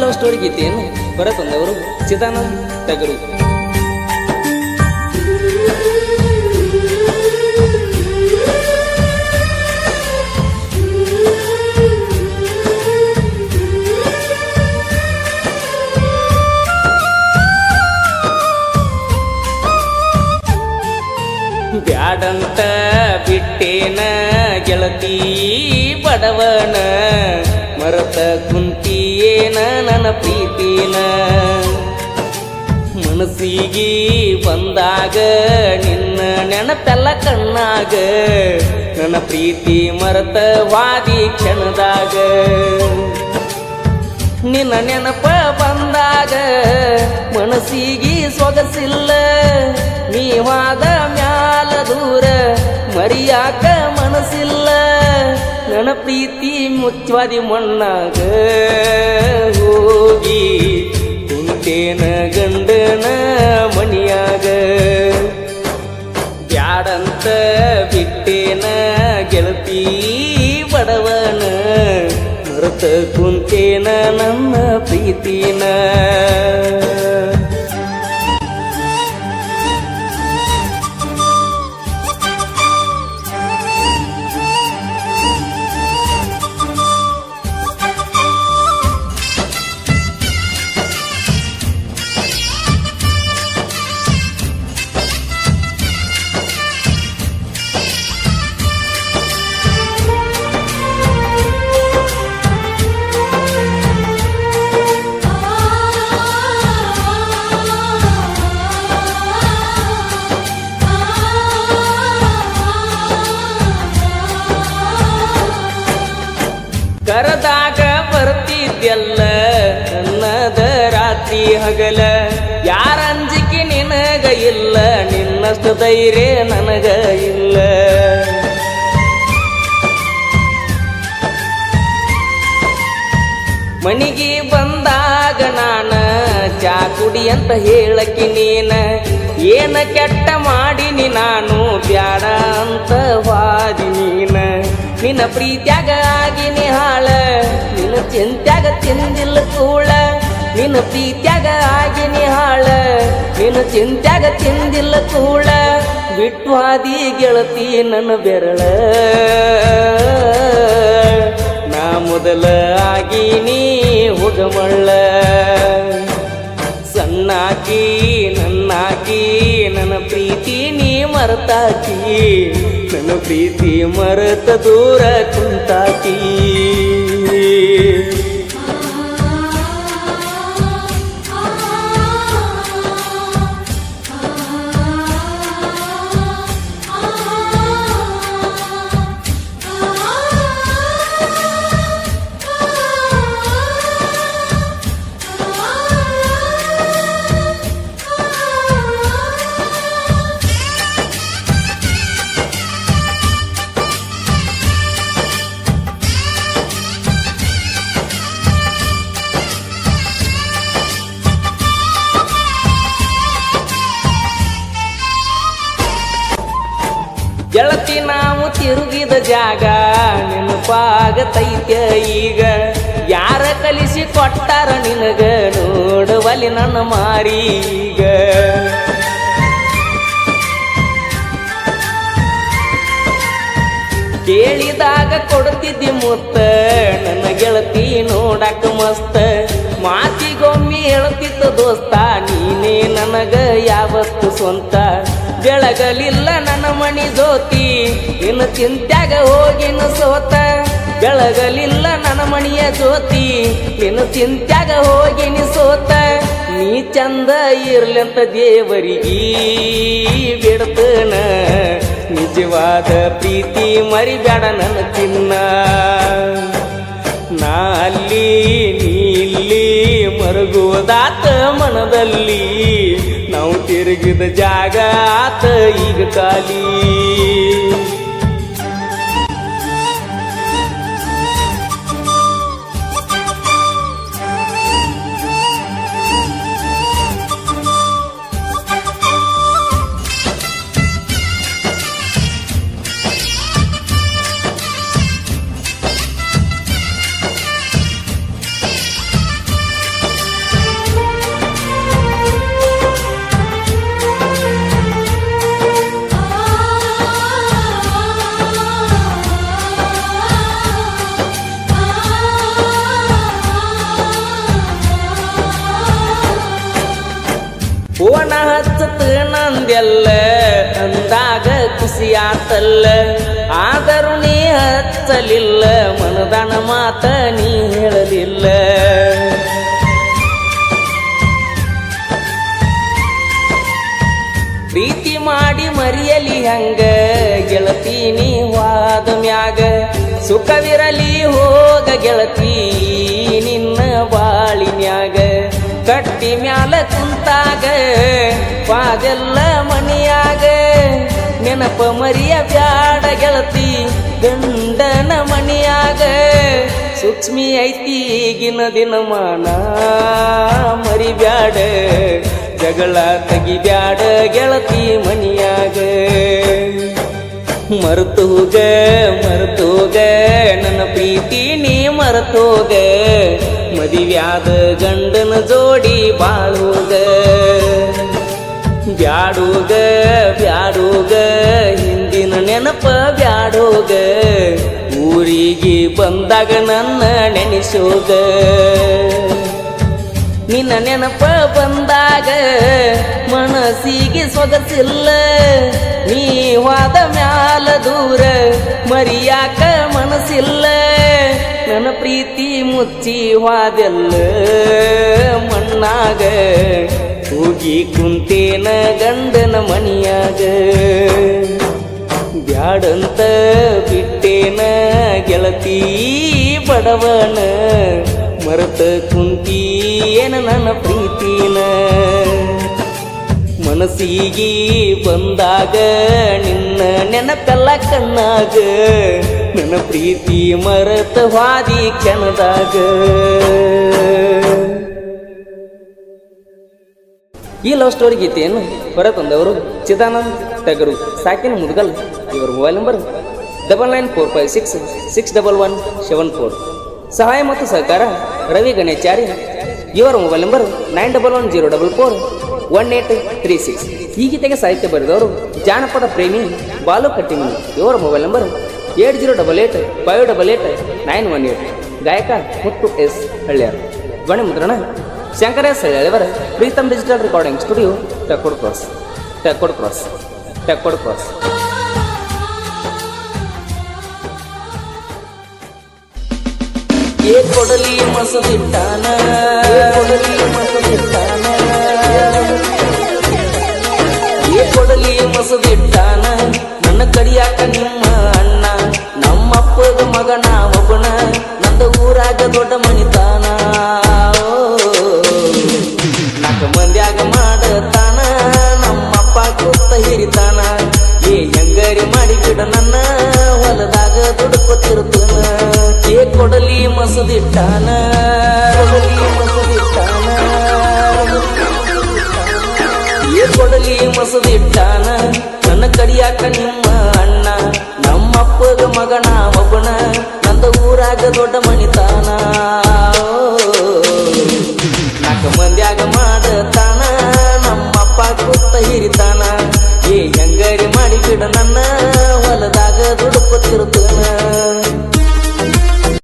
Love story ಗೀತೆಯನ್ನು ಹೊರತಂದವರು ಚಿದಾನಂದ್ ಟಗರು. ಬ್ಯಾಡಂತ ಬಿಟ್ಟೇನ ಗೆಳತಿ ಬಡವನ, ಮರತ ಕುಂತಿಯೇನ ನನ್ನ ಪ್ರೀತಿನ. ಮನಸ್ಸಿಗೆ ಬಂದಾಗ ನಿನ್ನ ನೆನಪೆಲ್ಲ ಕಣ್ಣಾಗ, ನನ್ನ ಪ್ರೀತಿ ಮರತ ವಾದಿ ಕ್ಷಣದಾಗ. ನಿನ್ನ ನೆನಪ ಬಂದಾಗ ಮನಸ್ಸಿಗೆ ಸೊಗಸಿಲ್ಲ, ನೀವಾದ ಮ್ಯಾಲ ದೂರ ಮರಿಯಾಕ ಮನಸ್ಸಿಲ್ಲ. ನನ್ನ ಪ್ರೀತಿ ಮುಚ್ಚವಾದಿ ಮಣ್ಣಾಗ ಹೋಗಿ ಕುಂತೇನ ಗಂಡನ ಮಣಿಯಾಗ. ಬ್ಯಾಡಂತ ಬಿಟ್ಟೇನ ಗೆಳತಿ ಬಡವನ, ಮರೆತ ಕುಂತೇನ ನನ್ನ ಪ್ರೀತಿನ. ಕರದಾಗ ಬರ್ತಿದ್ಯಲ್ಲ ನನ್ನದ ರಾತ್ರಿ ಹಗಲ, ಯಾರ ಅಂಜಿಕೆ ನಿನಗ ಇಲ್ಲ, ನಿನ್ನಷ್ಟು ಧೈರ್ಯ ನನಗ ಇಲ್ಲ. ಮನಿಗೆ ಬಂದಾಗ ನಾನ ಚಾ ಕುಡಿ ಅಂತ ಹೇಳಕಿ ನೀನ, ಏನ ಕೆಟ್ಟ ಮಾಡಿನಿ ನಾನು ಬ್ಯಾಡ ಅಂತ ವಾದಿ ನೀನ. ನಿನ್ನ ಪ್ರೀತ್ಯಾಗ ಆಗಿನಿ ಹಾಳ, ನಿನ್ನ ಚಿಂತ್ಯಾಗ ತಿಂದಿಲ್ಲ ಕೂಳ. ನಿನ್ನ ಪ್ರೀತ್ಯಾಗ ಆಗಿನಿ ಹಾಳ, ನಿನ್ನ ಚಿಂತ್ಯಾಗ ತಿಂದಿಲ್ಲ ಕೂಳ. ಬಿಟ್ಟು ಹಾದಿ ಗೆಳತಿ ನನ್ನ ಬೆರಳ, ನಾ ಮೊದಲ ಆಗಿನಿ ಹುಗಮಳ್ಳ. ಸಣ್ಣಾಕಿ ನನ್ನಾಕಿ ನನ್ನ ಪ್ರೀತಿ ನೀ ಮರೆತಾಕಿ, ನನ್ನ ಪ್ರೀತಿ ಮರೆತ ದೂರ ಕುಂತಾಕಿ. ಗೆಳತಿ ನಾವು ತಿರುಗಿದ ಜಾಗ ನೆನಪಾಗತೈತ್ಯ ಈಗ, ಯಾರ ಕಲಿಸಿ ಕೊಟ್ಟಾರ ನಿನಗ ನೋಡುವಲ್ಲಿ ನನ್ನ ಮಾರೀಗ. ಕೇಳಿದಾಗ ಕೊಡ್ತಿದ್ದಿ ಮುತ್ತ ನನ್ನ ಗೆಳತಿ ನೋಡಕ ಮಸ್ತ, ಮಾತಿಗೊಮ್ಮೆ ಹೇಳ್ತಿದ್ದ ದೋಸ್ತ ನೀನೇ ನನಗ ಯಾವತ್ತು ಸ್ವಂತ. ಬೆಳಗಲಿಲ್ಲ ನನ್ನ ಮಣಿ ಜ್ಯೋತಿ, ನಿನ್ನ ಚಿಂತ್ಯಾಗ ಹೋಗಿನ ಸೋತ. ಬೆಳಗಲಿಲ್ಲ ನನ್ನ ಮಣಿಯ ಜ್ಯೋತಿ, ನಿನ್ನ ಚಿಂತ್ಯಾಗ ಹೋಗಿನಿ ಸೋತ. ನೀ ಚಂದ ಇರ್ಲಂತ ದೇವರಿಗೀ ಬಿಡ್ತನ, ನಿಜವಾದ ಪ್ರೀತಿ ಮರಿಬೇಡ ನನ್ನ ಚಿನ್ನ. ನಾ ಅಲ್ಲಿ ನೀ ಇಲ್ಲಿ ಮರುಗುವುದಾತ ಮನದಲ್ಲಿ, ನಾವು ತಿರುಗಿದ ಜಾಗ ಆತ ಈಗ ಖಾಲಿ. ಎಲ್ಲ ಅಂದಾಗ ಖುಷಿಯಾತಲ್ಲ ಆದರೂ ನೀ ಹಚ್ಚಲಿಲ್ಲ ಮನದಾನ ಮಾತ ನೀ ಹೇಳಲಿಲ್ಲ ಪ್ರೀತಿ ಮಾಡಿ ಮರಿಯಲಿ ಹಂಗ ಗೆಳತಿ ನೀ ವಾದ ಮ್ಯಾಗ ಸುಖವಿರಲಿ ಹೋಗ ಗೆಳತಿ ನಿನ್ನ ಬಾಳಿನ್ಯಾಗ ಕಟ್ಟಿ ಮ್ಯಾಲ ಕುಂತಾಗ ಪಾದೆಲ್ಲ ಮನಿಯಾಗ ನೆನಪ ಮರಿಯ ಬ್ಯಾಡ ಗೆಳತಿ ಗಂಡನ ಮನಿಯಾಗ ಸೂಕ್ಷ್ಮಿ ಐತಿ ಈಗಿನ ದಿನಮಾನ ಮರಿ ಬ್ಯಾಡ ಜಗಳ ತೆಗಿಬ್ಯಾಡ ಗೆಳತಿ ಮನಿಯಾಗ ಮರ್ತೋಗ ನನ್ನ ಪ್ರೀತಿ ನೀ ಮರ್ತೋಗ ಮದಿವ್ಯಾದ ಗಂಡನ ಜೋಡಿ ಬಾಳೋಗ ಬ್ಯಾಡೋಗ ಹಿಂದಿನ ನೆನಪ ಬ್ಯಾಡೋಗ ಊರಿಗೆ ಬಂದಾಗ ನನ್ನ ನೆನೆಸೋಗ ನಿನ್ನ ನೆನಪ ಬಂದಾಗ ಮನಸ್ಸಿಗೆ ಸೊಗಸಿಲ್ಲ ನೀ ವಾದ ಮ್ಯಾಲ ದೂರ ಮರಿಯಾಕ ಮನಸ್ಸಿಲ್ಲ ನನ್ನ ಪ್ರೀತಿ ಮುಚ್ಚಿ ವಾದೆಲ್ಲ ಮಣ್ಣಾಗ ಹೋಗಿ ಕುಂತೇನ ಗಂಡನ ಮನಿಯಾಗ ಬ್ಯಾಡಂತ ಬಿಟ್ಟೇನ ಗೆಳತಿ ಬಡವನ ಮರತ ಕುಂತೀಯೇನ ನನ್ನ ಪ್ರೀತಿನ ಮನಸ್ಸಿಗೆ ಬಂದಾಗ ನಿನ್ನ ನೆನಪೆಲ್ಲ ಕಣ್ಣಾಗ ನನ್ನ ಪ್ರೀತಿ ಮರತ ಹಾದಿ ಕ್ಷಣದಾಗ ಈ ಲವ್ ಸ್ಟೋರಿ ಗೀತೆಯನ್ನು ಹೊರತಂದವರು ಚಿದಾನಂದ್ ಟಗರು ಸಾಕಿನ ಮುದ್ಗಲ್ ಇವರ ಮೊಬೈಲ್ ನಂಬರ್ 9945661174 ಸಹಾಯ ಮತ್ತು ಸಹಕಾರ ರವಿ ಗಣೇಚಾರಿ ಇವರ ಮೊಬೈಲ್ ನಂಬರ್ 9110441836 ಈ ಗೀತೆಗೆ ಸಾಹಿತ್ಯ ಬರೆದವರು ಜಾನಪದ ಪ್ರೇಮಿ ಬಾಲು ಕಟ್ಟಿಮನಿ ಇವರ ಮೊಬೈಲ್ ನಂಬರ್ 8088588918 ಗಾಯಕ ಮುತ್ತು ಎಸ್ ಹಳ್ಳ್ಯಾರ ಧ್ವನಿ ಮುದ್ರಣ Shankara S Hallyara Pritam digital recording studio Tekkod cross ಕೊಡಲಿ ಮಸದಿಟ್ಟಾನ ಕೊಡಲಿ ಮಸದಿಟ್ಟಾನ ನನ್ನ ಕಡಿಯಾಕ ನಿಮ್ಮ ಅಣ್ಣ ನಮ್ಮಪ್ಪದ ಮಗನ ಒಬ್ಬನ ನಂದ ಊರಾಗ ದೊಡ್ಡ ಮನಿ